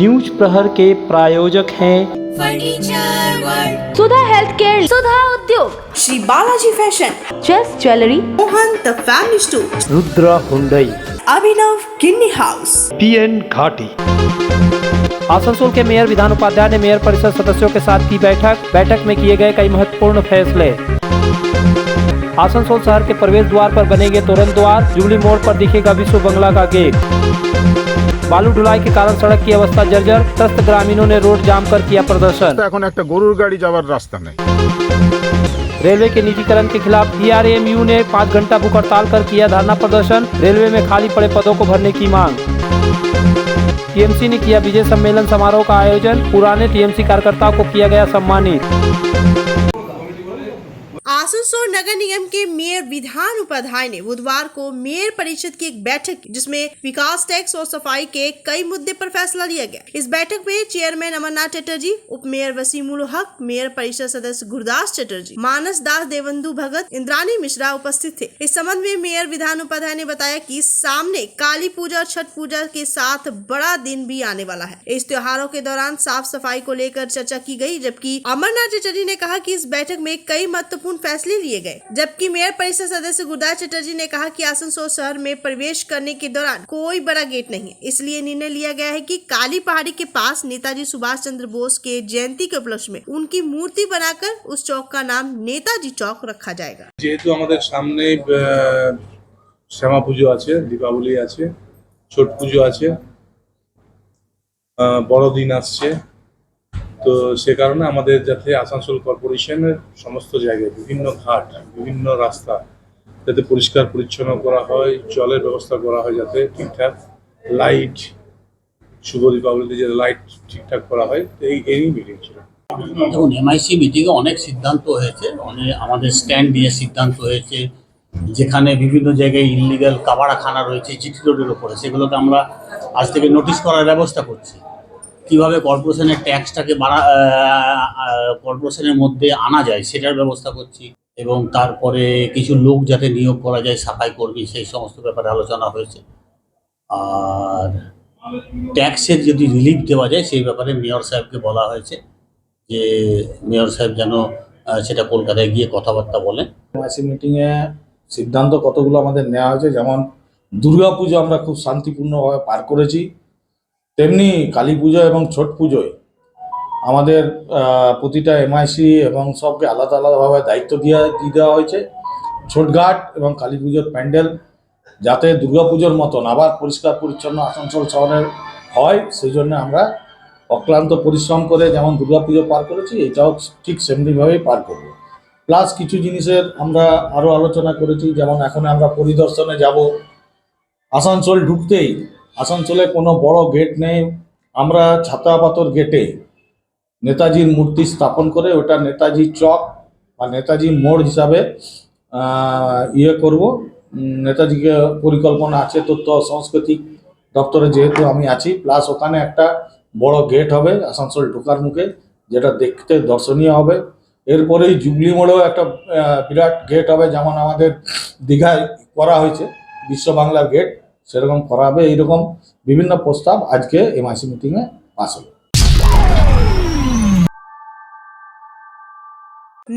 News प्रहर के प्रायोजक हैं furniture world, Sudha health care, Sudha Udyog, Shri Balaji fashion, chess jewellery, Mohan the family store, Rudra Hyundai, Abhinav Kinni house, PN Ghati. Asansol के मेयर विधान उपाध्याय ने मेयर परिषद सदस्यों के साथ की बैठक में किए गए कई महत्वपूर्ण फैसले। आसनसोल शहर के प्रवेश द्वार पर बनेंगे तोरण द्वार, जुबली मोड़ पर दिखेगा विश्व बंगला का गेट। बालू ढुलाई के कारण सड़क की अवस्था जर्जर, त्रस्त ग्रामीणों ने रोड जाम कर किया प्रदर्शन। এখন একটা গরুর গাড়ি যাওয়ার রাস্তা নেই। रेलवे के निजीकरण के खिलाफ DRMU ने 5 घंटा भूख हड़ताल कर किया धरना प्रदर्शन। रेलवे में खाली पड़े पदों को भरने की मांग। TMC ने किया विजय सम्मेलन समारोह का आयोजन, पुराने TMC कार्यकर्ताओं को किया गया सम्मानित। आसनसोल नगर निगम के मेयर विधान उपाध्याय ने बुधवार को मेयर परिषद की एक बैठक की, जिसमें विकास, टैक्स और सफाई के कई मुद्दे पर फैसला लिया गया। इस बैठक में चेयरमैन अमरनाथ चटर्जी, उप मेयर वसीम उल हक, मेयर परिषद सदस्य गुरदास चटर्जी, मानस दास, देवंदु भगत, इंद्रानी मिश्रा उपस्थित थे। इस संबंध में मेयर विधान उपाध्याय ने बताया कि सामने काली पूजा और छठ पूजा के साथ बड़ा दिन भी आने वाला है। इस त्योहारों के दौरान साफ सफाई को लेकर चर्चा की गई, जबकि अमरनाथ चटर्जी ने कहा कि इस बैठक में कई महत्वपूर्ण फैसले लिए गए। जबकि मेयर परिषद सदस्य गुरदास चटर्जी ने कहा कि आसनसोल शहर में प्रवेश करने के दौरान कोई बड़ा गेट नहीं है, इसलिए निर्णय लिया गया है कि काली पहाड़ी के पास नेताजी सुभाष चंद्र बोस के जयंती के उपलक्ष्य में उनकी मूर्ति बनाकर उस चौक का नाम नेताजी चौक रखा जाएगा। যেহেতু আমাদের সামনে শ্যামা পুজো আছে, দীপাবলি আছে, ছট পুজো আছে, বড়দিন আসছে, তো সে কারণে আমাদের যাতে আসানসোল কর্পোরেশনের সমস্ত জায়গায় বিভিন্ন ঘাট, বিভিন্ন রাস্তা যাতে পরিষ্কার পরিচ্ছন্ন করা হয়, জলের ব্যবস্থা করা হয় যাতে ঠিকঠাক, লাইট, শুভ দীপাবলিতে যাতে লাইট ঠিকঠাক করা হয়, এই মিটিং ছিল। দেখুন, MIC মিটিংয়ে অনেক সিদ্ধান্ত হয়েছে, আমাদের স্ট্যান্ড নিয়ে সিদ্ধান্ত হয়েছে। যেখানে বিভিন্ন জায়গায় ইললিগাল কাবাড়াখানা রয়েছে জিটি রোডের ওপরে, সেগুলোকে আমরা আজ থেকে নোটিশ করার ব্যবস্থা করছি। কিভাবে কর্পোরেশনের ট্যাক্সটাকে কর্পোরেশনের মধ্যে আনা যায় সেটার ব্যবস্থা করছি, এবং তারপরে কিছু লোক যাতে নিয়োগ করা যায় সাফাই কর্মী, সেই সমস্ত ব্যাপারে আলোচনা হয়েছে। আর ট্যাক্সের যদি রিলিফ দেওয়া যায় সেই ব্যাপারে মেয়র সাহেবকে বলা হয়েছে যে মেয়র সাহেব যেন সেটা কলকাতায় গিয়ে কথাবার্তা বলেন। MIC মিটিংয়ে সিদ্ধান্ত কতগুলো আমাদের নেওয়া হয়েছে, যেমন দুর্গাপুজো আমরা খুব শান্তিপূর্ণভাবে পার করেছি, তেমনি কালী পুজো এবং ছট পুজোয় আমাদের প্রতিটা MIC এবং সবকে আলাদা আলাদাভাবে দায়িত্ব দিয়ে দেওয়া হয়েছে। ছটঘাট এবং কালী পুজোর প্যান্ডেল যাতে দুর্গাপুজোর মতন আবার পরিষ্কার পরিচ্ছন্ন আসানসোল শহরের হয়, সেই জন্য আমরা অক্লান্ত পরিশ্রম করে যেমন দুর্গাপুজো পার করেছি, এটাও ঠিক সেমনিভাবেই পার করব। প্লাস কিছু জিনিসের আমরা আরও আলোচনা করেছি, যেমন এখন আমরা পরিদর্শনে যাব। আসানসোল ঢুকতেই আসানসোলে কোনো বড় গেট নেই, আমরা ছাতা পাথর গেটে নেতাজির মূর্তি স্থাপন করে ওটা নেতাজি চক বা নেতাজি মোড় হিসাবে করব। নেতাজিকে পরিকল্পনা আছে তথ্য সংস্কৃতি দপ্তরে, যেহেতু আমি আছি, প্লাস ওখানে একটা বড় গেট হবে আসানসোল ঢোকার মুখে, যেটা দেখতে দর্শনীয় হবে। এরপরেই জুবলি মোড়েও একটা বিরাট গেট হবে, যেমন আমাদের দীঘায় করা হয়েছে বিশ্ব বাংলার গেট, সেরকম করা হবে। এইরকম বিভিন্ন প্রস্তাব আজকে MIC মিটিংয়ে পাস হলো।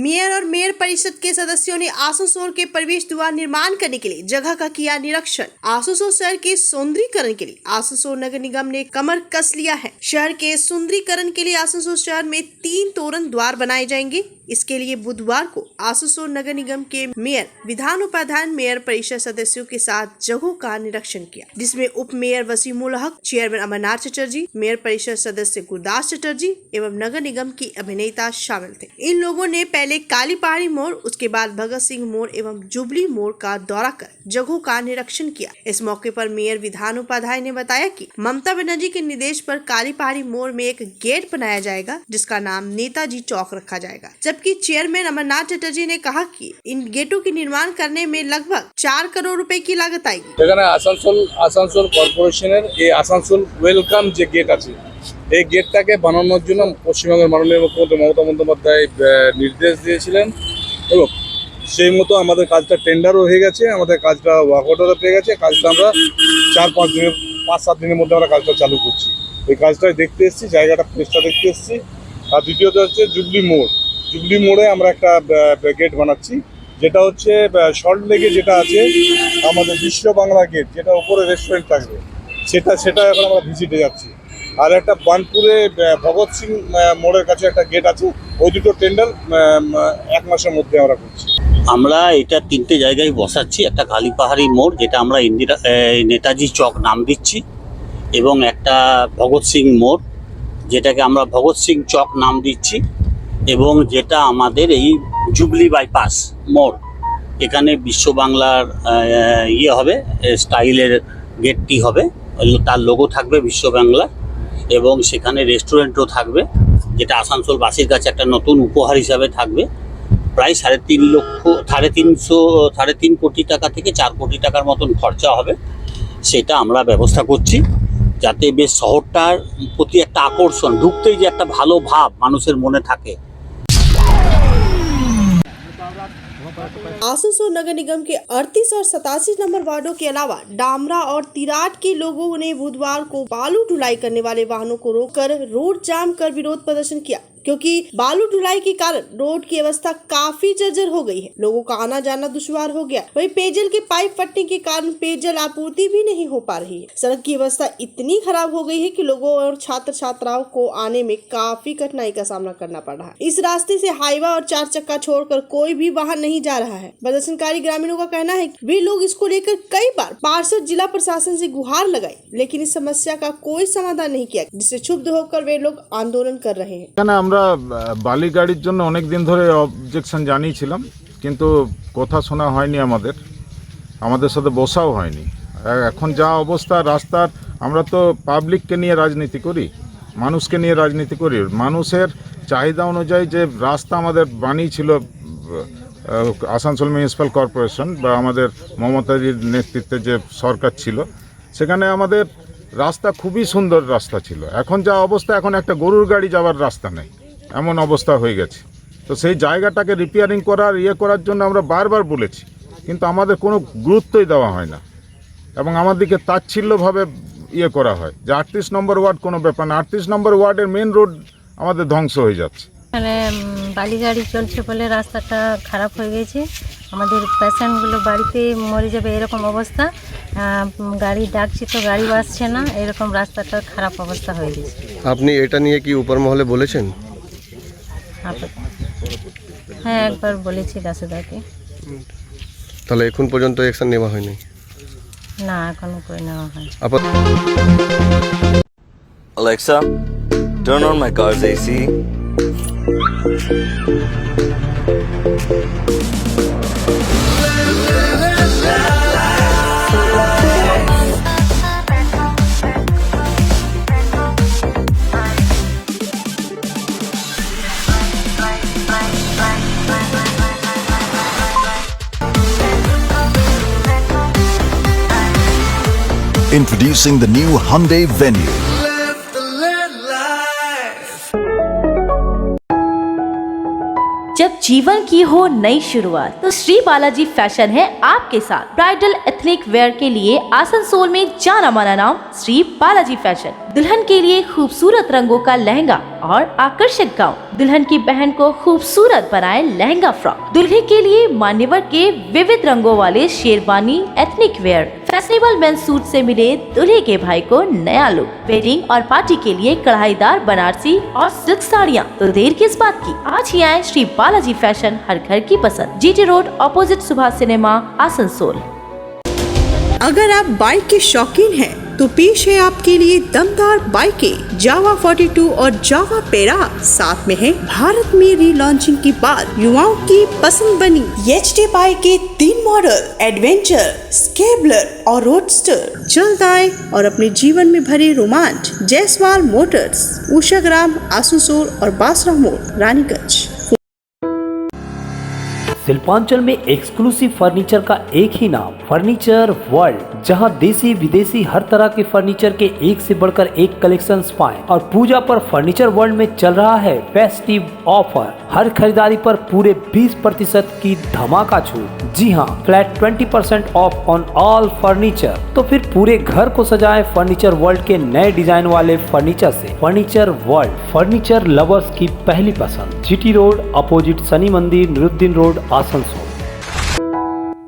मेयर और मेयर परिषद के सदस्यों ने आसनसोल के प्रवेश द्वार निर्माण करने के लिए जगह का किया निरीक्षण। आसनसोल शहर के सौंदर्यीकरण के लिए आसनसोल नगर निगम ने कमर कस लिया है। शहर के सौंदर्यीकरण के लिए आसनसोल शहर में 3 तोरण द्वार बनाए जाएंगे। इसके लिए बुधवार को आसनसोल नगर निगम के मेयर विधान उपाध्याय मेयर परिषद सदस्यों के साथ जगहों का निरीक्षण किया, जिसमें उप mayor Wasim ul Haq, chairman Amarnath Chatterjee, mayor परिषद सदस्य गुरदास चटर्जी एवं नगर निगम की अभिनेता शामिल थे। इन लोगों ने पहले काली पहाड़ी मोड़, उसके बाद भगत सिंह मोड़ एवं जुबली मोड़ का दौरा कर जगहों का निरीक्षण किया। इस मौके पर मेयर विधान उपाध्याय ने बताया कि ममता बनर्जी के निर्देश पर काली पहाड़ी मोड़ में एक गेट बनाया जाएगा, जिसका नाम नेताजी चौक रखा जाएगा। जबकि चेयरमैन अमरनाथ चटर्जी ने कहा कि इन गेटों के निर्माण करने में लगभग 4 करोड़ रुपए की लागत आएगी। এখানে আসানসোল কর্পোরেশনের এই আসানসোল ওয়েলকাম যে গেট আছে, এই গেটটাকে বানানোর জন্য পশ্চিমবঙ্গের মাননীয় মুখ্যমন্ত্রী মমতা বন্দ্যোপাধ্যায় নির্দেশ দিয়েছিলেন, এবং সেই মতো আমাদের কাজটা টেন্ডারও হয়ে গেছে, আমাদের কাজটা ওয়ার্ক অর্ডারও পেয়ে গেছে। কাজটা আমরা 4-5 দিনের 5-7 দিনের মধ্যে আমরা কাজটা চালু করছি। এই কাজটাই দেখতে এসেছি, জায়গাটা প্লেসটা দেখতে এসেছি। আর দ্বিতীয়ত হচ্ছে জুবলি মোড়ে আমরা একটা গেট বানাচ্ছি, যেটা হচ্ছে সল্ট লেকে যেটা আছে আমাদের বিশ্ব বাংলা গেট, যেটা উপরে রেস্টুরেন্ট থাকবে, সেটা এখন আমরা ভিজিটে যাচ্ছি। আর একটা বানপুরে ভগৎ সিং মোড়ের কাছে একটা গেট আছে, ওই দুটো টেন্ডার 1 মাসের মধ্যে আমরা করছি। আমরা এটা 3টে জায়গায় বসাচ্ছি, একটা কালীপাহাড়ি মোড় যেটা আমরা নেতাজি চক নাম দিচ্ছি, এবং একটা ভগৎ সিং মোড় যেটাকে আমরা ভগৎ সিং চক নাম দিচ্ছি, এবং যেটা আমাদের এই জুবলি বাইপাস মোড়, এখানে বিশ্ব বাংলার হবে, স্টাইলের গেটটি হবে, তার লোগো থাকবে বিশ্ব বাংলা, এবং সেখানে রেস্টুরেন্টও থাকবে, যেটা আসানসোলবাসীর কাছে একটা নতুন উপহার হিসাবে থাকবে। প্রায় 3.5 কোটি টাকা থেকে 4 কোটি টাকার মতন খরচা হবে, সেটা আমরা ব্যবস্থা করছি, যাতে বেশ শহরটার প্রতি একটা আকর্ষণ, ঢুকতেই যে একটা ভালো ভাব মানুষের মনে থাকে। आसनसोल नगर निगम के 38 और 87 नंबर वार्डों के अलावा डामरा और तिराट के लोगों ने बुधवार को बालू ढुलाई करने वाले वाहनों को रोककर रोड जाम कर विरोध प्रदर्शन किया, क्योंकि बालू ढुलाई के कारण रोड की अवस्था काफी जर्जर हो गई है। लोगों का आना जाना दुश्वार हो गया। वहीं पेयजल के पाइप फटने के कारण पेयजल आपूर्ति भी नहीं हो पा रही है। सड़क की अवस्था इतनी खराब हो गई है कि लोगों और छात्र छात्राओं को आने में काफी कठिनाई का सामना करना पड़ रहा है। इस रास्ते से हाईवा और 4 चक्का छोड़कर कोई भी वाहन नहीं जा रहा है। प्रदर्शनकारी ग्रामीणों का कहना है कि वे लोग इसको लेकर कई बार पार्षद जिला प्रशासन से गुहार लगाई, लेकिन इस समस्या का कोई समाधान नहीं किया, जिससे क्षुब्ध होकर वे लोग आंदोलन कर रहे हैं। আমরা বালি গাড়ির জন্য অনেক দিন ধরে অবজেকশন জানিয়েছিলাম, কিন্তু কথা শোনা হয়নি, আমাদের সাথে বসাও হয়নি। এখন যা অবস্থা রাস্তার, আমরা তো পাবলিককে নিয়ে রাজনীতি করি, মানুষকে নিয়ে রাজনীতি করি। মানুষের চাহিদা অনুযায়ী যে রাস্তা আমাদের বানিয়েছিল আসানসোল মিউনিসিপ্যাল কর্পোরেশন বা আমাদের মমতাজির নেতৃত্বে যে সরকার ছিল, সেখানে আমাদের রাস্তা খুবই সুন্দর রাস্তা ছিল। এখন যা অবস্থা, এখন একটা গরুর গাড়ি যাওয়ার রাস্তা নেই, এমন অবস্থা হয়ে গেছে। তো সেই জায়গাটাকে রিপেয়ারিং করার জন্য আমরা বারবার বলেছি, কিন্তু আমাদের কোনো গুরুত্বই দেওয়া হয় না, এবং আমাদেরকে তাচ্ছিল্যভাবে করা হয় যে 38 নম্বর ওয়ার্ড কোনো ব্যাপার না। 38 নম্বর ওয়ার্ডের মেন রোড আমাদের ধ্বংস হয়ে যাচ্ছে। এখানে বালি গাড়ি চলছে বলে রাস্তাটা খারাপ হয়ে গেছে, আমাদের পেশেন্টগুলো বাড়িতে মরে যাবে এরকম অবস্থা। গাড়ি ডাকছি তো গাড়ি আসছে না, এরকম রাস্তাটা খারাপ অবস্থা হয়ে গেছে। আপনি এটা নিয়ে কি উপর মহলে বলেছেন? হ্যাঁ, একবার বলেছি দাসুদাকে। তাহলে এখন পর্যন্ত অ্যাকশন নেওয়া হয়নি? না, এখনো করে নেওয়া হয়। Alexa, turn on my car's AC. Introducing the new Hyundai Venue. जब जीवन की हो नई शुरुआत, तो श्री बालाजी फैशन है आपके साथ। ब्राइडल एथनिक वेयर के लिए आसनसोल में जाना माना नाम श्री बालाजी फैशन। दुल्हन के लिए खूबसूरत रंगों का लहंगा और आकर्षक गाउन, दुल्हन की बहन को खूबसूरत बनाए लहंगा फ्रॉक, दुल्हे के लिए मान्यवर के विविध रंगों वाले sherwani ethnic wear, fashionable men's suit से मिले दूल्हे के भाई को नया लुक, वेडिंग और पार्टी के लिए कढ़ाईदार बनारसी और सिल्क साड़ियाँ। तो देर किस बात की, आज ही आए श्री बालाजी फैशन, हर घर की पसंद, GT road opposite Subhash cinema, Asansol. अगर आप बाइक के शौकीन हैं, तो पेश है आपके लिए दमदार बाइकें जावा 42 और जावा पेरा। साथ में है भारत में रीलॉन्चिंग के बाद युवाओं की पसंद बनी एचडी बाइक के 3 मॉडल, एडवेंचर, स्केबलर और रोडस्टर। जल्द आए और अपने जीवन में भरे रोमांच। जयसवाल मोटर्स, उषाग्राम, आसनसोल और बासरा मोड़, रानीगंज। शिल्पांचल में एक्सक्लूसिव फर्नीचर का एक ही नाम, फर्नीचर वर्ल्ड। जहां देसी विदेशी हर तरह के फर्नीचर के एक से बढ़कर एक कलेक्शंस पाएं। और पूजा पर फर्नीचर वर्ल्ड में चल रहा है फेस्टिव ऑफर, हर खरीदारी पर पूरे 20% की धमाका छूट। जी हां, flat 20% of on all furniture. तो फिर पूरे घर को सजाएं फर्नीचर वर्ल्ड के नए डिजाइन वाले फर्नीचर से। फर्नीचर वर्ल्ड, फर्नीचर लवर्स की पहली पसंद। GT road opposite Shani Mandir, Niruddin road, Asansol.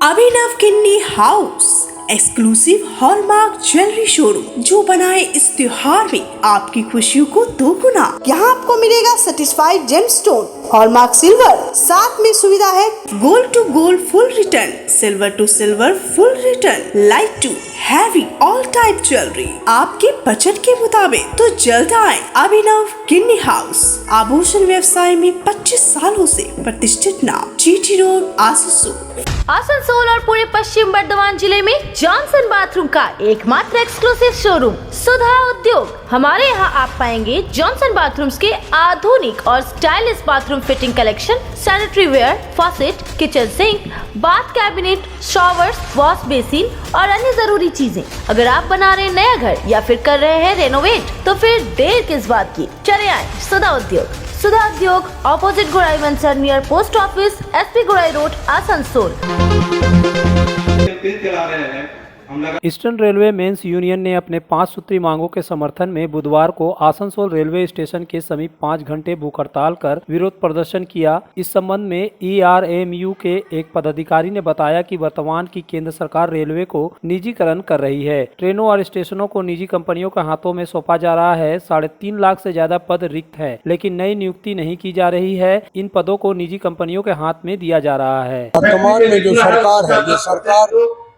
Abhinav Kinni house, exclusive hallmark jewellery showroom जो बनाए इस त्योहार में आपकी खुशियों को दोगुना। यहाँ आपको मिलेगा सर्टिफाइड जेमस्टोन, हॉलमार्क सिल्वर, साथ में सुविधा है gold to gold full return, silver to silver full return, light to heavy all type jewellery आपके बजट के मुताबिक। तो जल्द आए अभिनव किन्नी हाउस, आभूषण व्यवसाय में 25 सालों से प्रतिष्ठित नाम, जीटी रोड, आसनसोल। आसनसोल और पूरे पश्चिम बर्धमान जिले में जॉनसन बाथरूम का एकमात्र एक्सक्लूसिव शोरूम सुधा उद्योग। हमारे यहाँ आप पाएंगे जॉनसन बाथरूम्स के आधुनिक और stylish bathroom fitting collection, sanitary ware, faucet, kitchen sink, bath cabinet, showers, wash basin और अन्य जरूरी चीजें। अगर आप बना रहे हैं नया घर या फिर कर रहे हैं रेनोवेट, तो फिर देर किस बात की, चले आए सुधा उद्योग। सुधा उद्योग ऑपोजिट गुराई वंसर near post office, SP Gurai road, Asansol. Eastern railway men's union ने अपने 5 सूत्री मांगों के समर्थन में बुधवार को आसनसोल रेलवे स्टेशन के समीप 5 घंटे भूख हड़ताल कर विरोध प्रदर्शन किया। इस संबंध में ERMU के एक पदाधिकारी ने बताया कि वर्तमान की केंद्र सरकार रेलवे को निजीकरण कर रही है। ट्रेनों और स्टेशनों को निजी कंपनियों के हाथों में सौंपा जा रहा है। 3.5 लाख से ज्यादा पद रिक्त है, लेकिन नई नियुक्ति नहीं की जा रही है। इन पदों को निजी कंपनियों के हाथ में दिया जा रहा है। वर्तमान में जो सरकार है, ये सरकार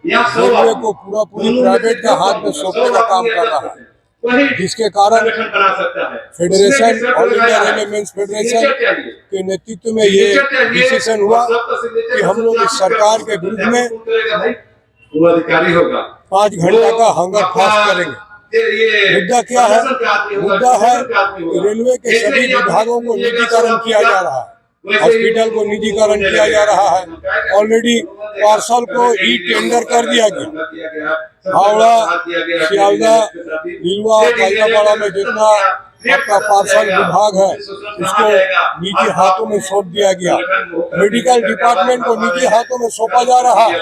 रेलवे को पूरी प्राइवेट के हाथ में सौंपने का काम कर रहा है, जिसके कारण federation, all India railway men's federation के नेतृत्व में ये डिसीजन हुआ कि हम लोग इस सरकार के विरुद्ध में 5 घंटा का हंगर फास्ट करेंगे। मुद्दा क्या है? मुद्दा है कि रेलवे के सभी विभागों को निजीकरण किया जा रहा है, हॉस्पिटल को निजीकरण किया जा रहा है। ऑलरेडी पार्सल को ई टेंडर कर दिया गया। हावड़ा, सियालदा, रीवा, काजरापाड़ा में जितना आपका पार्सल विभाग है, उसको निजी हाथों में सौंप दिया गया। मेडिकल डिपार्टमेंट को निजी हाथों में सौंपा जा रहा है।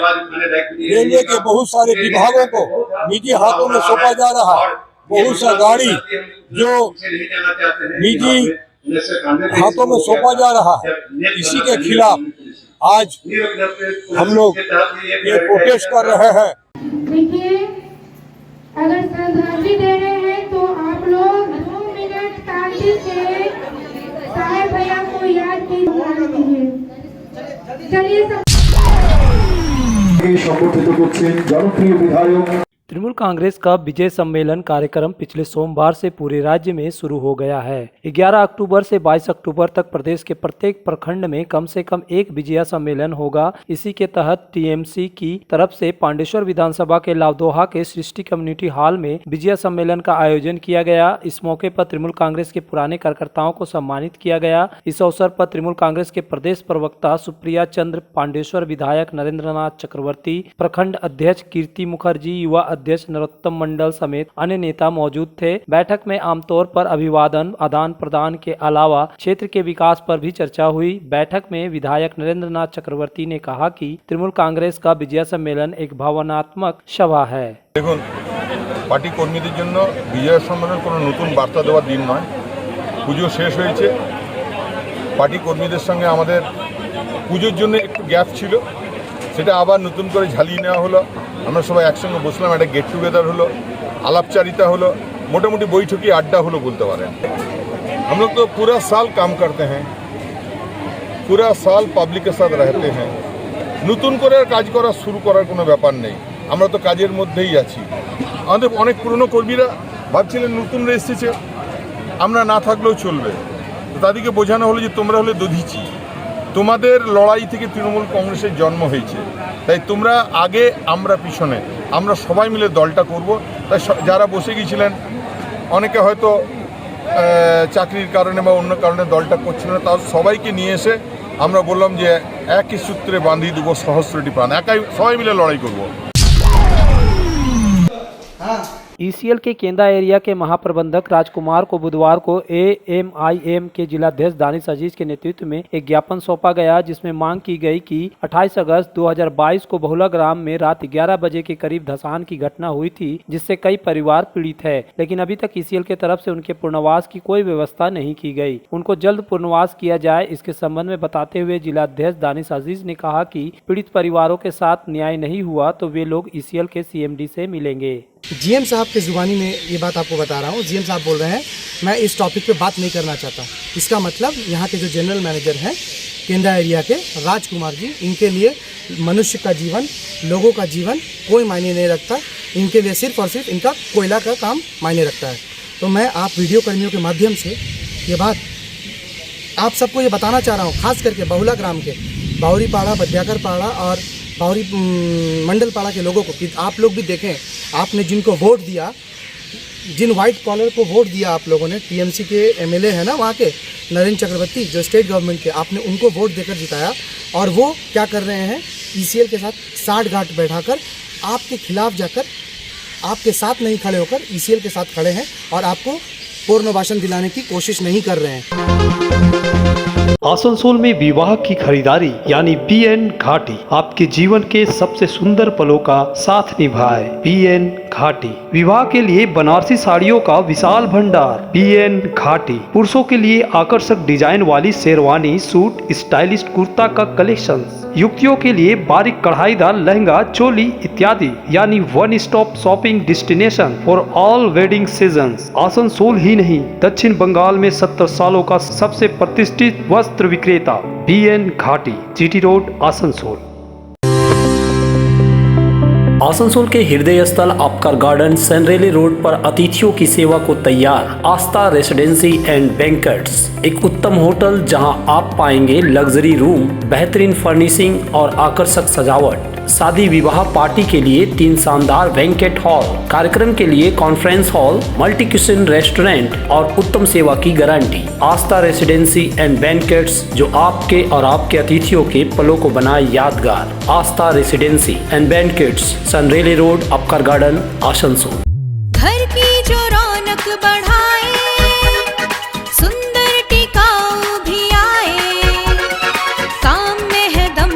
रेलवे के बहुत सारे विभागों को निजी हाथों में सौंपा जा रहा है। बहुत सा गाड़ी जो निजी हाथों में सौंपा जा रहा है, इसी के खिलाफ आज हम लोग ये प्रोटेस्ट कर रहे हैं। देखिए, अगर श्रद्धांजलि दे रहे हैं तो आप लोग 2 मिनट शांति से साहेब भैया को याद कीजिए। चलिए संबोधित করছেন জনপ্রিয় বিধায়ক। तृणमूल कांग्रेस का विजय सम्मेलन कार्यक्रम पिछले सोमवार से पूरे राज्य में शुरू हो गया है। 11 अक्टूबर से 22 अक्टूबर तक प्रदेश के प्रत्येक प्रखंड में कम से कम एक विजय सम्मेलन होगा। इसी के तहत टीएमसी की तरफ से पांडेश्वर विधानसभा के लावदोहा के सृष्टि कम्युनिटी हॉल में विजय सम्मेलन का आयोजन किया गया। इस मौके पर तृणमूल कांग्रेस के पुराने कार्यकर्ताओं को सम्मानित किया गया। इस अवसर पर तृणमूल कांग्रेस के प्रदेश प्रवक्ता सुप्रिया चंद्र, पांडेश्वर विधायक नरेंद्रनाथ चक्रवर्ती, प्रखंड अध्यक्ष कीर्ति मुखर्जी, युवा अध्यक्ष नरोत्तम मंडल समेत अन्य नेता मौजूद थे। बैठक में आमतौर पर अभिवादन, आदान प्रदान के अलावा क्षेत्र के विकास पर भी चर्चा हुई। बैठक में विधायक नरेंद्रनाथ चक्रवर्ती ने कहा कि तृणमूल कांग्रेस का विजय सम्मेलन एक भावनात्मक सभा है। দেখুন, পার্টি কর্মীদের জন্য বিজয় সম্মেলন কোনো নতুন বার্তা দেওয়ার দিন নয়। পুজো শেষ হয়েছে, পার্টি কর্মীদের সঙ্গে আমাদের পুজোর জন্য একটু গ্যাপ ছিল, সেটা আবার নতুন করে ঝালিয়ে নেওয়া হলো। আমরা সবাই একসঙ্গে বসলাম, একটা গেট টুগেদার হলো, আলাপচারিতা হলো, মোটামুটি বৈঠকি আড্ডা হলো বলতে পারেন। हम लोग तो पूरा साल काम करते हैं, पूरा साल पब्लिक के साथ रहते हैं। নতুন করে কাজ করা শুরু করার কোনো ব্যাপার নেই, আমরা তো কাজের মধ্যেই আছি। আমাদের অনেক পুরনো কর্মীরা ভাবছিলেন নতুনরা এসেছে, আমরা না থাকলেও চলবে। তো তাদেরকে বোঝানো হলো যে তোমরা হলে দধিচি, তোমাদের লড়াই থেকে তৃণমূল কংগ্রেসের জন্ম হয়েছে, তাই তোমরা আগে আমরা পিছনে, আমরা সবাই মিলে দলটা করব। তাই যারা বসে গিয়েছিলেন, অনেকে হয়তো চাকরির কারণে বা অন্য কারণে দলটা করছিল না, তাও সবাইকে নিয়ে এসে আমরা বললাম যে একই সূত্রে বাঁধিয়ে দেবো সহস্রটি প্রাণ, একাই সবাই মিলে লড়াই করব। ईसीएल के केंदा एरिया के महाप्रबंधक राजकुमार को बुधवार को एएमआईएम के जिलाध्यक्ष दानिश अजीज के नेतृत्व में एक ज्ञापन सौंपा गया, जिसमें मांग की गई कि 28 अगस्त 2022 को बहुला ग्राम में रात 11 बजे के करीब धसान की घटना हुई थी, जिससे कई परिवार पीड़ित है, लेकिन अभी तक ईसीएल की तरफ से उनके पुनर्वास की कोई व्यवस्था नहीं की गई। उनको जल्द पुनर्वास किया जाए, इसके संबंध में बताते हुए जिलाध्यक्ष दानिश अजीज ने कहा कि पीड़ित परिवारों के साथ न्याय नहीं हुआ तो वे लोग ईसीएल के सीएमडी से मिलेंगे। जीएम साहब के जुबानी में ये बात आपको बता रहा हूँ। जीएम साहब बोल रहे हैं मैं इस टॉपिक पे बात नहीं करना चाहता। इसका मतलब यहाँ के जो जनरल मैनेजर हैं केंदा एरिया के राजकुमार जी, इनके लिए मनुष्य का जीवन, लोगों का जीवन कोई मायने नहीं रखता। इनके लिए सिर्फ और सिर्फ इनका कोयला का काम मायने रखता है। तो मैं आप वीडियो कर्मियों के माध्यम से ये बात आप सबको ये बताना चाह रहा हूँ, खास करके बहुला ग्राम के बावरी पाड़ा, बद्याकर पाड़ा और बावरी मंडल पाड़ा के लोगों को कि आप लोग भी देखें, आपने जिनको वोट दिया, जिन वाइट कॉलर को वोट दिया आप लोगों ने, टीएमसी के एमएलए है ना वहाँ के नरेंद्र चक्रवर्ती जो स्टेट गवर्नमेंट के, आपने उनको वोट देकर जिताया और वो क्या कर रहे हैं, ईसीएल के साथ साठ गांठ बैठाकर आपके खिलाफ जाकर आपके साथ नहीं खड़े होकर ईसीएल के साथ खड़े हैं और आपको पुनर्वासन दिलाने की कोशिश नहीं कर रहे हैं। आसनसोल में विवाह की खरीदारी यानी बीएन घाटी आपके जीवन के सबसे सुंदर पलों का साथ निभाए। बीएन घाटी विवाह के लिए बनारसी साड़ियों का विशाल भंडार। बीएन घाटी पुरुषों के लिए आकर्षक डिजाइन वाली शेरवानी, सूट, स्टाइलिश कुर्ता का कलेक्शन, युवतियों के लिए बारीक कढ़ाईदार लहंगा, चोली इत्यादि, यानी one stop shopping destination for all wedding seasons. Asansol ही नहीं, दक्षिण बंगाल में 70 सालों का सबसे प्रतिष्ठित वस्त्र विक्रेता बीएन घाटी, जीटी रोड, आसनसोल। आसनसोल के हृदय स्थल आपका गार्डन सनरेली रोड पर अतिथियों की सेवा को तैयार आस्था रेसिडेंसी एंड बैंक्वेट्स, एक उत्तम होटल जहां आप पाएंगे लग्जरी रूम, बेहतरीन फर्निशिंग और आकर्षक सजावट। शादी विवाह पार्टी के लिए 3 शानदार बैंक्वेट हॉल, कार्यक्रम के लिए conference hall, multi kitchen restaurant और उत्तम सेवा की guarantee. Aastha residency and banquets जो आपके और आपके अतिथियों के पलों को बनाए यादगार। Aastha residency and banquets, Senraleigh road, Upkar garden, Asansol. घर की जो रौनक बढ़ाए, सुंदर टिकाऊ भी आए, काम में है दम,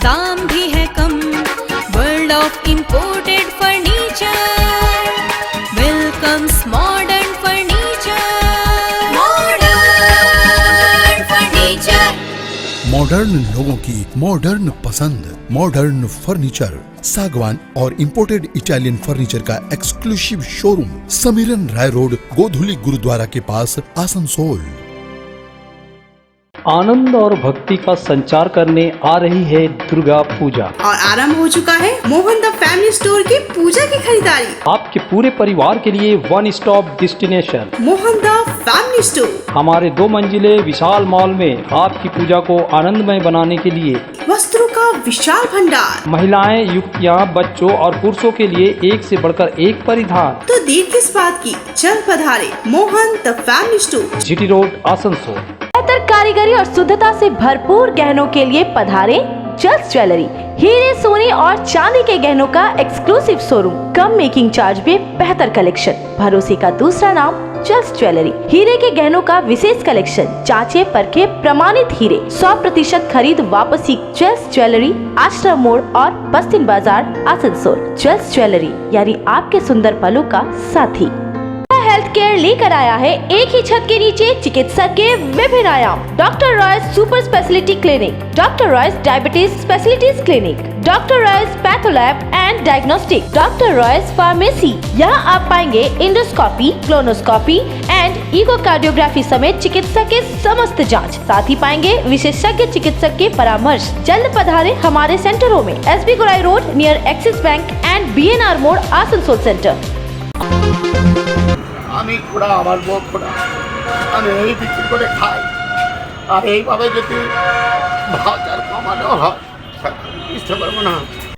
दाम भी है कम, world of imported furniture, welcomes modern furniture, modern furniture. Modern लोगों की मॉडर्न पसंद, मॉडर्न फर्नीचर, सागवान और इंपोर्टेड इटालियन फर्नीचर का exclusive showroom, Samiran Rai road, Godhuli gurdwara के पास, आसनसोल। आनंद और भक्ति का संचार करने आ रही है दुर्गा पूजा और आरंभ हो चुका है मोहन द फैमिली स्टोर की पूजा की खरीदारी। आपके पूरे परिवार के लिए one stop destination Mohan the family store. हमारे 2 मंजिले विशाल मॉल में आपकी पूजा को आनंदमय बनाने के लिए वस्त्रों का विशाल भंडार, महिलाएं, युवतियां, बच्चों और पुरुषों के लिए एक से बढ़कर एक परिधान। तो देर किस बात की, चल पधारे Mohan the family store, GT road, Asansol. बेहतर कारीगरी और शुद्धता से भरपूर गहनों के लिए पधारे जल्स ज्वेलरी। हीरे, सोने और चांदी के गहनों का एक्सक्लूसिव शोरूम, कम मेकिंग चार्ज में बेहतर कलेक्शन, भरोसे का दूसरा नाम जल्स ज्वेलरी। हीरे के गहनों का विशेष कलेक्शन, जांचे परखे प्रमाणित हीरे, 100% खरीद वापसी। जल्स ज्वेलरी, आश्रम मोड़ और बस्तिन बाजार, आसनसोल। जल्स ज्वेलरी यानी आपके सुंदर पलों का साथी। हेल्थ केयर लेकर आया है एक ही छत के नीचे चिकित्सा के विभिन्न आयाम। Doctor Royce super speciality clinic, doctor Royce diabetes specialities clinic, doctor Royce patholab and diagnostic, doctor Royce pharmacy. यहाँ आप पाएंगे इंडोस्कोपी, क्लोनोस्कोपी एंड इकोकार्डियोग्राफी समेत चिकित्सा के समस्त जांच। साथ ही पाएंगे विशेषज्ञ चिकित्सक के परामर्श। जल्द पधारे हमारे सेंटरों में, SB Gorai road near axis bank and BNR मोड़, आसनसोल सेंटर। আমি খোড়া, আমার বউ খোড়া, আমি এই বিক্রি করে খাই। আর এইভাবে যদি বাজার কমানো হয় বুঝতে পারবো না।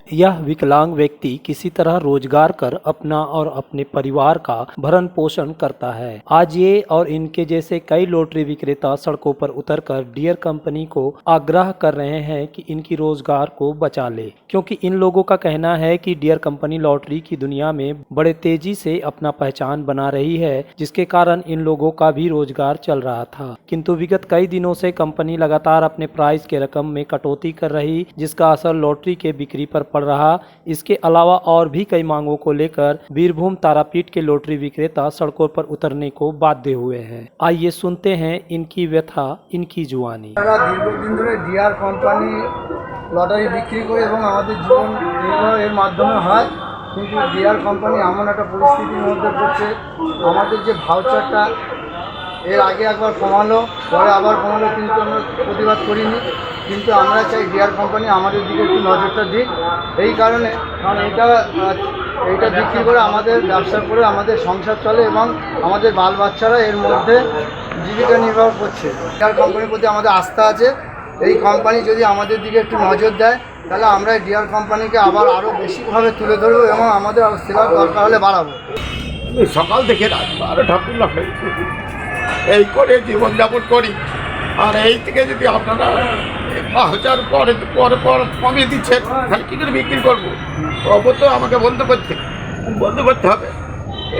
यह विकलांग व्यक्ति किसी तरह रोजगार कर अपना और अपने परिवार का भरण पोषण करता है। आज ये और इनके जैसे कई लॉटरी विक्रेता सड़कों पर उतरकर डियर कंपनी को आग्रह कर रहे हैं कि इनकी रोजगार को बचा ले, क्योंकि इन लोगों का कहना है कि डियर कंपनी लॉटरी की दुनिया में बड़े तेजी से अपना पहचान बना रही है, जिसके कारण इन लोगों का भी रोजगार चल रहा था। किंतु विगत कई दिनों से कंपनी लगातार अपने प्राइस के रकम में कटौती कर रही, जिसका असर लॉटरी के बिक्री पर पड़ रहा। इसके अलावा और भी कई मांगों को लेकर बीरभूम तारापीठ के लॉटरी विक्रेता सड़कों पर उतरने को बाध्य हुए हैं। आइए सुनते हैं इनकी व्यथा, इनकी जुबानी। দীর্ঘদিন ধরে ডিআর কোম্পানি লটারি বিক্রি করে এবং আমাদের জীবন নির্বাহ এর মাধ্যমে হয়, কিন্তু ডিআর কোম্পানি এমন একটা পরিস্থিতির মধ্যে পড়ছে, আমাদের যে ভাউচারটা এর আগে একবার কমালো, পরে আবার কমালো, কিন্তু আমরা প্রতিবাদ করিনি। কিন্তু আমরা চাই ডিআর কোম্পানি আমাদের দিকে একটু নজরটা দিক, এই কারণে, কারণ এইটা বিক্রি করে আমাদের ব্যবসা করে আমাদের সংসার চলে এবং আমাদের বাল বাচ্চারা এর মধ্যে জীবিকা নির্বাহ করছে। ডিআর কোম্পানির প্রতি আমাদের আস্থা আছে, এই কোম্পানি যদি আমাদের দিকে একটু নজর দেয় তাহলে আমরা ডিআর কোম্পানিকে আবার আরও বেশিভাবে তুলে ধরবো এবং আমাদের সেবার দরকার হলে বাড়াবো। সকাল থেকে রাত 12টা পুরো হয়েছে, এই করে জীবনযাপন করি। আর এই থেকে যদি আপনারা 1000 পরে কমিয়ে দিচ্ছেন, তাহলে কী করে বিক্রি করবো? অবশ্যই আমাকে বন্ধ করতে হবে,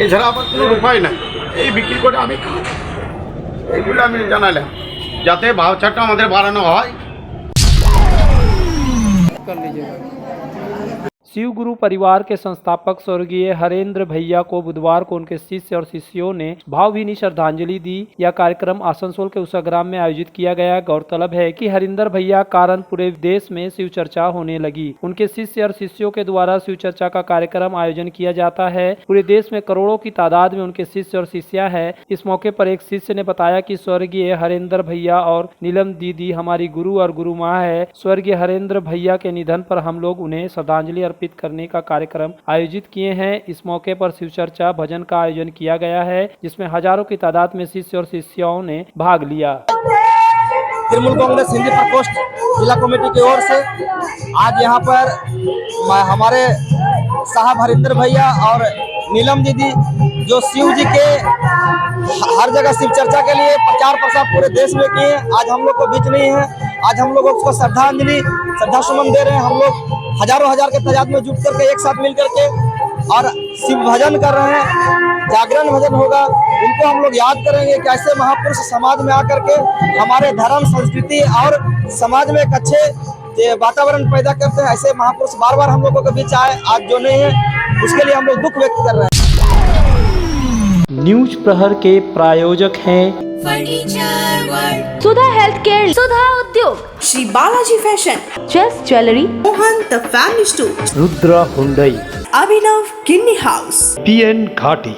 এছাড়া আমার কোনো উপায় নাই। এই বিক্রি করে আমি খাই, এইগুলো আমি জানালাম যাতে ভাউচারটা আমাদের বাড়ানো হয়। शिव गुरु परिवार के संस्थापक स्वर्गीय हरेंद्र भैया को बुधवार को उनके शिष्य और शिष्यों ने भावभीनी श्रद्धांजलि दी। यह कार्यक्रम आसनसोल के उषाग्राम में आयोजित किया गया। गौरतलब है कि हरिंदर भैया कारण पूरे देश में शिव चर्चा होने लगी। उनके शिष्य और शिष्यों के द्वारा शिव चर्चा का कार्यक्रम आयोजन किया जाता है। पूरे देश में करोड़ों की तादाद में उनके शिष्य और शिष्या है। इस मौके पर एक शिष्य ने बताया कि स्वर्गीय हरेंद्र भैया और नीलम दीदी हमारी गुरु और गुरु माँ है। स्वर्गीय हरेंद्र भैया के निधन पर हम लोग उन्हें श्रद्धांजलि अर्पित करने का कार्यक्रम आयोजित किए हैं। इस मौके पर शिव चर्चा भजन का आयोजन किया गया है, जिसमें हजारों की तादाद में शिष्य और शिष्याओं ने भाग लिया। तृणमूल कांग्रेस हिंदी प्रकोष्ठ जिला कमेटी की ओर से आज यहाँ पर हमारे साहब हरिंदर भैया और नीलम दीदी जो शिव जी के हर जगह शिव चर्चा के लिए प्रचार प्रसार पूरे देश में किए, आज हम लोग को बीच नहीं है। आज हम लोग उसको श्रद्धा सुमन दे रहे हैं। हम लोग हजारों हजार के तादाद में जुट करके एक साथ मिल करके और शिव भजन कर रहे हैं। जागरण भजन होगा, उनको हम लोग याद करेंगे कि ऐसे महापुरुष समाज में आकर के हमारे धर्म, संस्कृति और समाज में एक अच्छे वातावरण पैदा करते हैं। ऐसे महापुरुष बार बार हम लोगों के बीच आए, आज जो नहीं है उसके लिए हम लोग दुख व्यक्त कर रहे हैं। न्यूज प्रहर के प्रायोजक हैं furniture world, Sudha health care, Sudha Udyog, Shri Balaji fashion, chess jewellery, Mohan the family store, Rudra Hyundai, Abhinav Kinni house, PN घाटी।